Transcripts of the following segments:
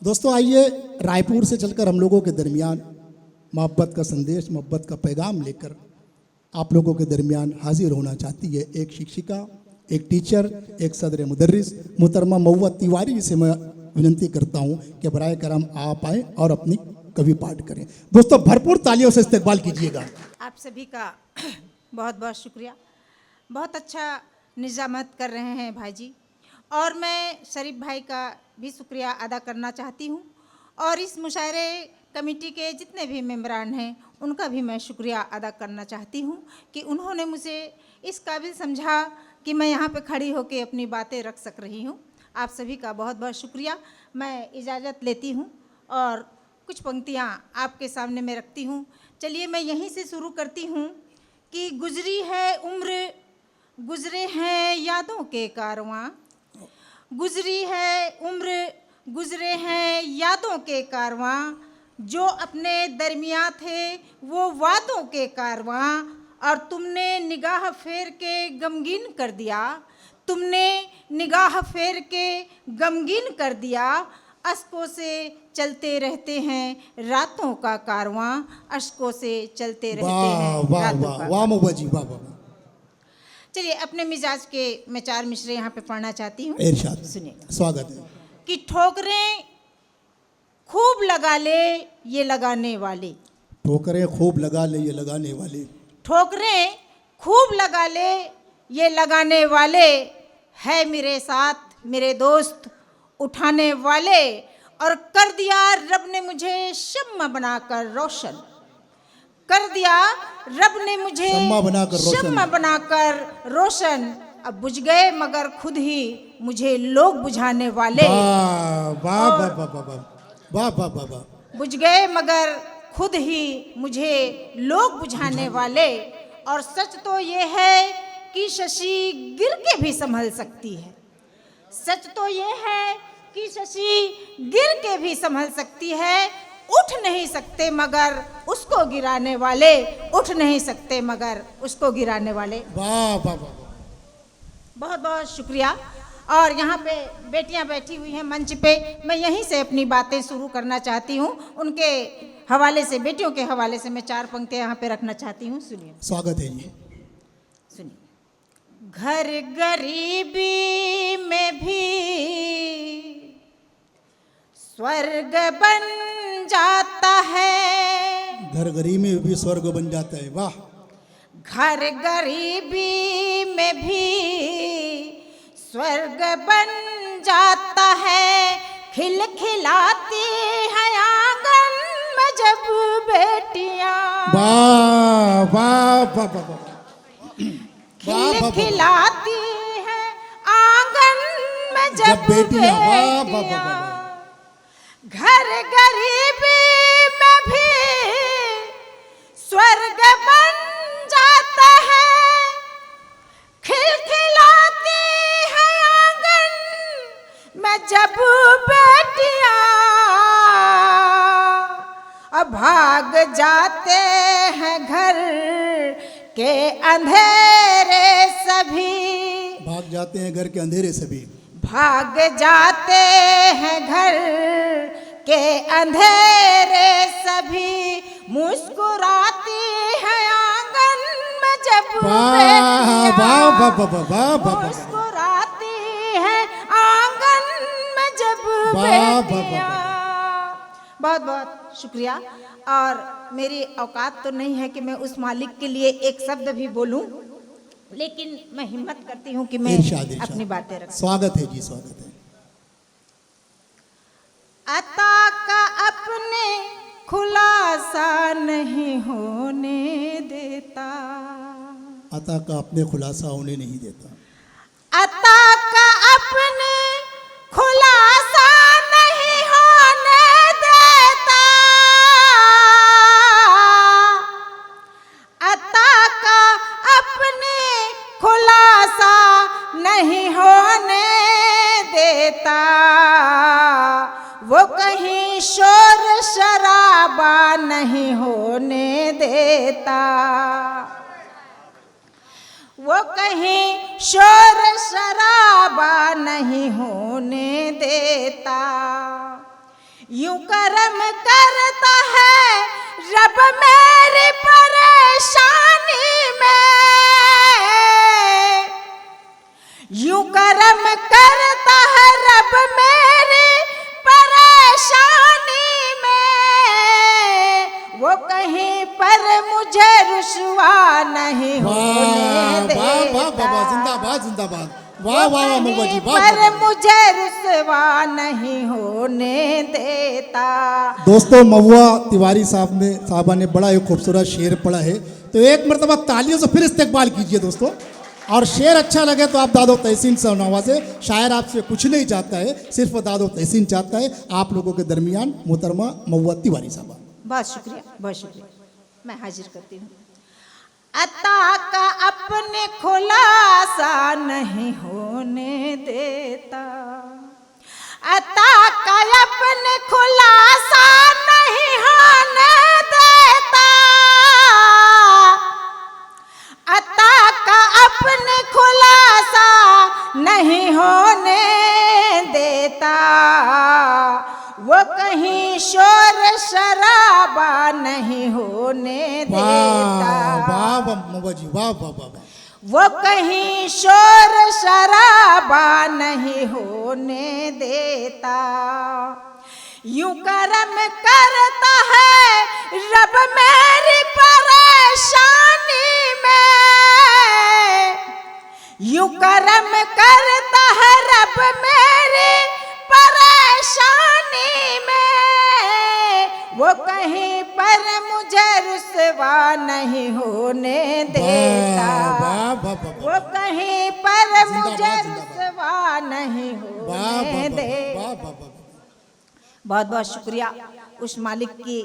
दोस्तों आइए रायपुर से चलकर हम लोगों के दरमियान मोहब्बत का संदेश, मोहब्बत का पैगाम लेकर आप लोगों के दरमियान हाजिर होना चाहती है एक शिक्षिका, एक टीचर, एक सदर मुदर्रिस मोहतरमा महुआ तिवारी से मैं विनती करता हूं कि बराए करम आप आए और अपनी कवि पाठ करें। दोस्तों भरपूर तालियों से इस्तकबाल कीजिएगा। आप सभी का बहुत बहुत शुक्रिया। बहुत अच्छा निजामत कर रहे हैं भाई जी, और मैं शरीफ भाई का भी शुक्रिया अदा करना चाहती हूँ, और इस मुशायरे कमेटी के जितने भी मेंबरान हैं उनका भी मैं शुक्रिया अदा करना चाहती हूँ कि उन्होंने मुझे इस काबिल समझा कि मैं यहाँ पे खड़ी होकर अपनी बातें रख सक रही हूँ। आप सभी का बहुत बहुत शुक्रिया। मैं इजाज़त लेती हूँ और कुछ पंक्तियाँ आपके सामने मैं रखती हूँ। चलिए मैं यहीं से शुरू करती हूँ कि गुजरी है उम्र, गुजरे हैं यादों के कारवां, गुजरी है उम्र, गुजरे हैं यादों के कारवां, जो अपने दरमियाँ थे वो वादों के कारवां, और तुमने निगाह फेर के गमगीन कर दिया, तुमने निगाह फेर के गमगीन कर दिया, अश्कों से चलते रहते हैं रातों का कारवां, अश्कों से चलते रहते हैं रातों का। वाह महुआ जी, वाह वाह। चलिए अपने मिजाज के मैं 4 मिसरे यहाँ पे पढ़ना चाहती हूँ, इरशाद, सुनिए। स्वागत है। कि ठोकरें खूब लगा ले ये लगाने वाले, ठोकरें खूब लगा ले ये लगाने वाले, ठोकरें खूब लगा ले ये लगाने वाले, है मेरे साथ मेरे दोस्त उठाने वाले, और कर दिया रब ने मुझे शम्मा बनाकर रोशन, कर दिया रब ने मुझे शम्मा बनाकर रोशन, अब बुझ गए मगर खुद ही मुझे लोग बुझाने वाले, वाह वाह वाह वाह वाह वाह वाह वाह, बुझ गए मगर खुद ही मुझे लोग बुझाने वाले। और सच तो ये है कि शशि गिर के भी संभल सकती है, सच तो ये है कि शशि गिर के भी संभल सकती है, उठ नहीं सकते मगर उसको गिराने वाले, उठ नहीं सकते मगर उसको गिराने वाले। वाह वाह वाह, बहुत बहुत शुक्रिया। और यहाँ पे बेटियाँ बैठी हुई हैं मंच पे, मैं यहीं से अपनी बातें शुरू करना चाहती हूँ। उनके हवाले से, बेटियों के हवाले से मैं 4 पंक्तियाँ यहाँ पे रखना चाहती हूँ, सुनिए। स्वागत है जी। सुनिए। घर गरीबी में भी स्वर्ग बन जाता है, घर गरीबी में भी स्वर्ग बन जाता है। वाह। घर गरीबी में भी स्वर्ग बन जाता है, खिलखिलाती है आंगन में जब बेटियां, वाह वाह वाह वाह वाह, खिलखिलाती है आंगन में जब बेटियां, वाह वाह वाह, घर गरीबी में भी स्वर्ग बन जाता है, खिलखिलाती है आंगन में जब बेटियां, अब भाग जाते हैं घर के अंधेरे सभी, भाग जाते हैं घर के अंधेरे सभी, भाग जाते हैं घर के अंधेरे सभी, मुस्कुराती है आंगन में जब बेटियां, मुस्कुराती है आंगन में जब बेटियां। बहुत बहुत शुक्रिया। और मेरी औकात तो नहीं है कि मैं उस मालिक के लिए एक शब्द भी बोलूं, लेकिन मैं हिम्मत करती हूँ कि मैं अपनी बातें रखूं। स्वागत है जी, स्वागत है। अता का अपने खुलासा नहीं होने देता, अता का अपने खुलासा होने नहीं देता, अता का अपने खुलासा नहीं होने देता, अता का अपने खुलासा नहीं होने देता, वो कहीं शोर शराबा नहीं होने देता, वो कहीं शोर शराबा नहीं होने देता, यूं करम करता है रब मेरी परेशानी में, यूं करम करता है रब मेरी परेशानी में, वो कहीं पर मुझे रुसवा नहीं होने देता। वाह वाह वाह, जिंदाबाद जिंदाबाद, वाह वाह वाह महुआ जी, वाह पर वाह। मुझे रुसवा नहीं होने देता। दोस्तों, महुआ तिवारी साहबा ने बड़ा एक खूबसूरत शेर पढ़ा है, तो एक मरतबा तालियों से फिर इस्तेकबाल कीजिए दोस्तों। और शेर अच्छा लगे तो आप दादो तहसीन से नवाजे। शायर आपसे कुछ नहीं चाहता है, सिर्फ दादो तहसीन चाहता है आप लोगों के दरमियान मोहतरमा महुआ तिवारी साहबा। बहुत शुक्रिया, बहुत शुक्रिया। मैं हाजिर करती हूँ। अता का अपने खुलासा नहीं होने देता, अता का अपने खुलासा नहीं होने देता, अता का अपने खुलासा नहीं होने देता, वो कहीं शोर शराबा नहीं होने देता। वाह वाह महुआ जी, वाह वाह वाह वाह। वो कहीं शोर शराबा नहीं होने देता। यूं करम करता है रब मेरी परेशानी में, यूं करम करता है रब मेरी परेशानी में, वो कहीं पर मुझे रुसवा नहीं होने देता। वाह वाह वाह, वो कहीं पर मुझे जिंदाबाद, रुसवा नहीं वाह होने वाह दे। वाह वाह वाह। बहुत बहुत शुक्रिया। उस मालिक की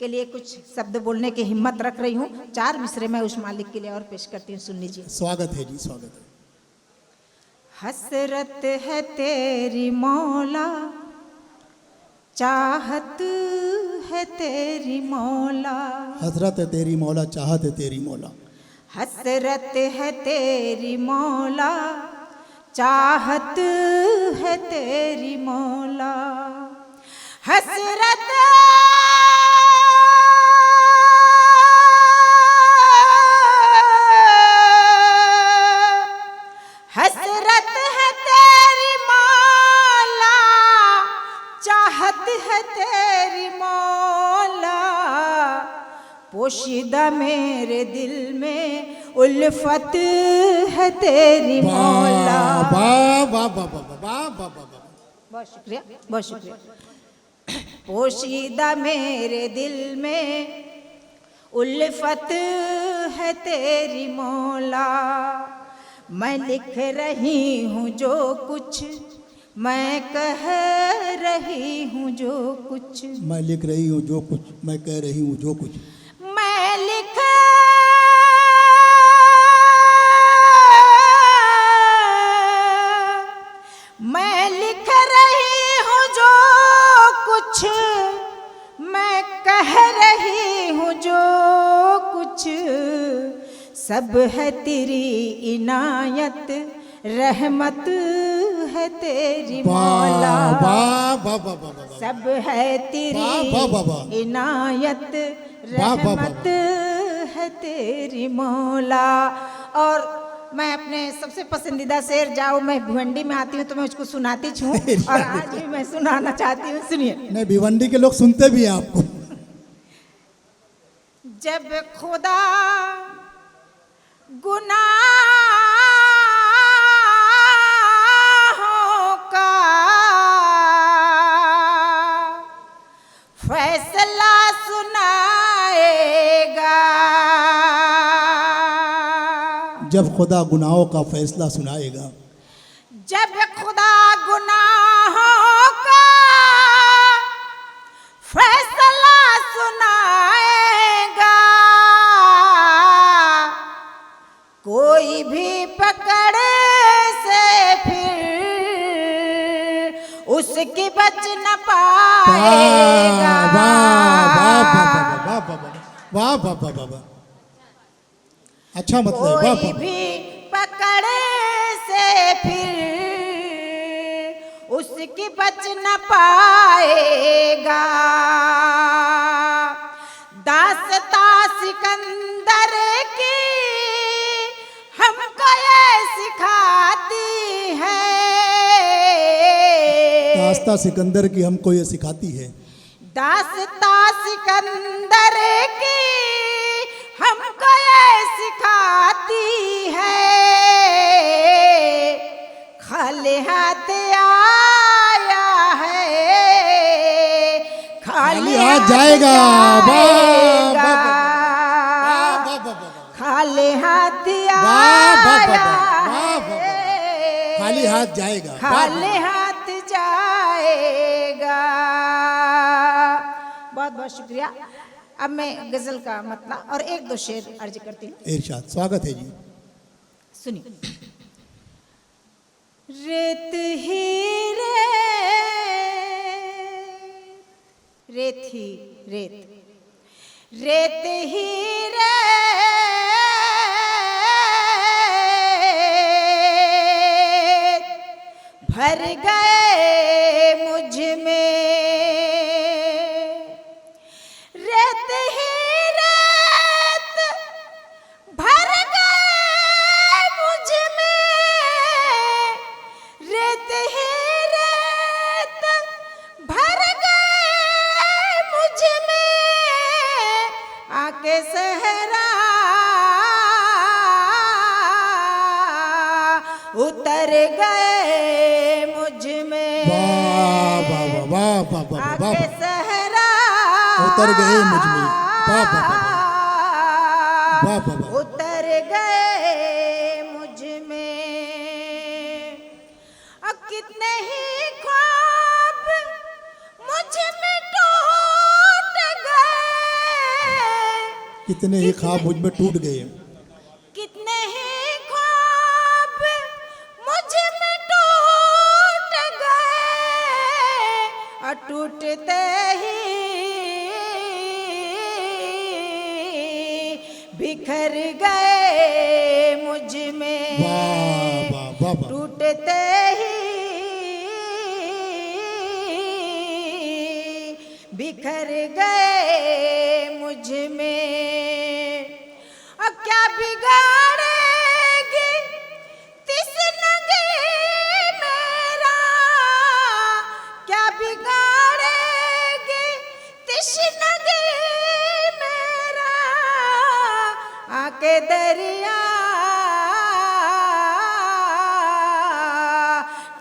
के लिए कुछ शब्द बोलने की हिम्मत रख रही हूँ। 4 मिसरे मैं उस मालिक के लिए और पेश करती हूँ, सुन लीजिए। स्वागत है जी, स्वागत है। हसरत है तेरी मौला, चाहत है तेरी मौला, हजरत है तेरी मौला, चाहत है तेरी मौला, हसरत है तेरी मौला, चाहत है तेरी मौला, हसरत हसरत है तेरी मौला, चाहत है तेरी मौला, पोशीदा मेरे दिल में उल्फत है तेरी मौला। वाह वाह वाह वाह वाह वाह वाह वाह। बहुत शुक्रिया, बहुत शुक्रिया। पोशीदा मेरे दिल में उल्फत है तेरी मौला, मैं लिख रही हूँ जो कुछ, मैं कह रही हूँ जो कुछ, मैं लिख रही हूँ जो कुछ, मैं कह रही हूँ जो कुछ, मैं लिख रही हूँ जो कुछ, मैं कह रही हूँ जो कुछ, सब है तेरी इनायत, रहमत है तेरी मौला। वाह वाह वाह वाह वाह। सब है तेरी वाह वाह वाह। इनायत, वाह वाह वाह। रहमत है तेरी मौला। और मैं अपने सबसे पसंदीदा शेर, जाओ मैं भिवंडी में आती हूँ तो मैं उसको सुनाती हूँ, और आज भी मैं सुनाना चाहती हूँ, सुनिए। नहीं, भिवंडी के लोग सुनते भी हैं आपको। जब खुदा गुनाहों का फैसला सुनाएगा, जब खुदा गुनाहों का फैसला सुनाएगा, जब खुदा गुनाहों का फैसला सुनाएगा, कोई भी पकड़ से फिर उसकी बच न पाएगा। वाह वाह वाह वाह वाह वाह वाह वाह वाह। अच्छा मतलब, वाह कोई वाह। भी पकड़ से फिर उसकी उसकी बच न पाएगा। दास्ता सिकंदर की हमको ये सिखाती है। दास्ता सिकंदर की हमको ये सिखाती है। दास्ता सिकंदर की हमको ये सिखाती है। खाली हाथ आया है, खाली हाथ जाएगा। जाएगा। खाली हाथ आया है, खाली हाथ जाएगा। खाली हाथ जाएगा। बहुत बहुत शुक्रिया। अब मैं गजल का मतलब और एक दो शेर अर्ज करती हूँ। इरशाद, स्वागत है जी। सुनिए। रेत ही रेत, रेत ही रेत, रेत ही रेत भर गए मुझ में। रेत ही रेत भर गए मुझ में। रेत ही रेत भर गए मुझ में। आके सहरा उतर गए मुझ में। वाह वाह वाह वाह वाह वाह वाह आके वाह। सहरा उतर गए मुझ में। वाह वाह वाह वाह वाह वाह। उतर गए मुझ में। अब कितने ही ख्वाब मुझ में टूट गए। कितने ही ख्वाब मुझ में टूट गए। कितने ही ख्वाब मुझ में टूट गए। और टूटते ही बिखर गए मुझ में। वाह वाह वाह वाह। टूटते ही बिखर गए मुझ में। अब क्या बिगाड़ेगी तिसनगी मेरा। क्या बिगाड़ेगी तिसनगी मेरा। आके दरिया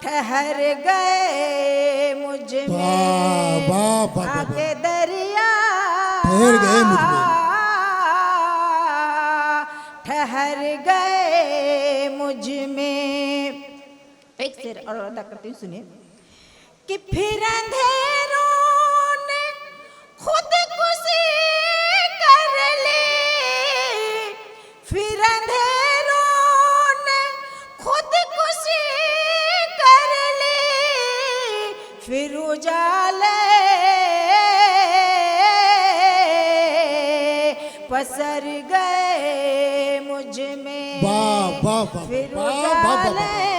ठहर गए मुझ में। वाह वाह वाह वाह। आके दरिया ठहर गए मुझ में। ठहर गए मुझ में। एक शेर और अदा करती हूँ, सुनिए। कि फिर अंधेरों ने खुदकुशी कर ली। फिर अंधेरों ने खुदकुशी कर ली। फिर उजाले पसर गए मुझ में। वाह वाह वाह फिर वाह वाह वाह। उजाले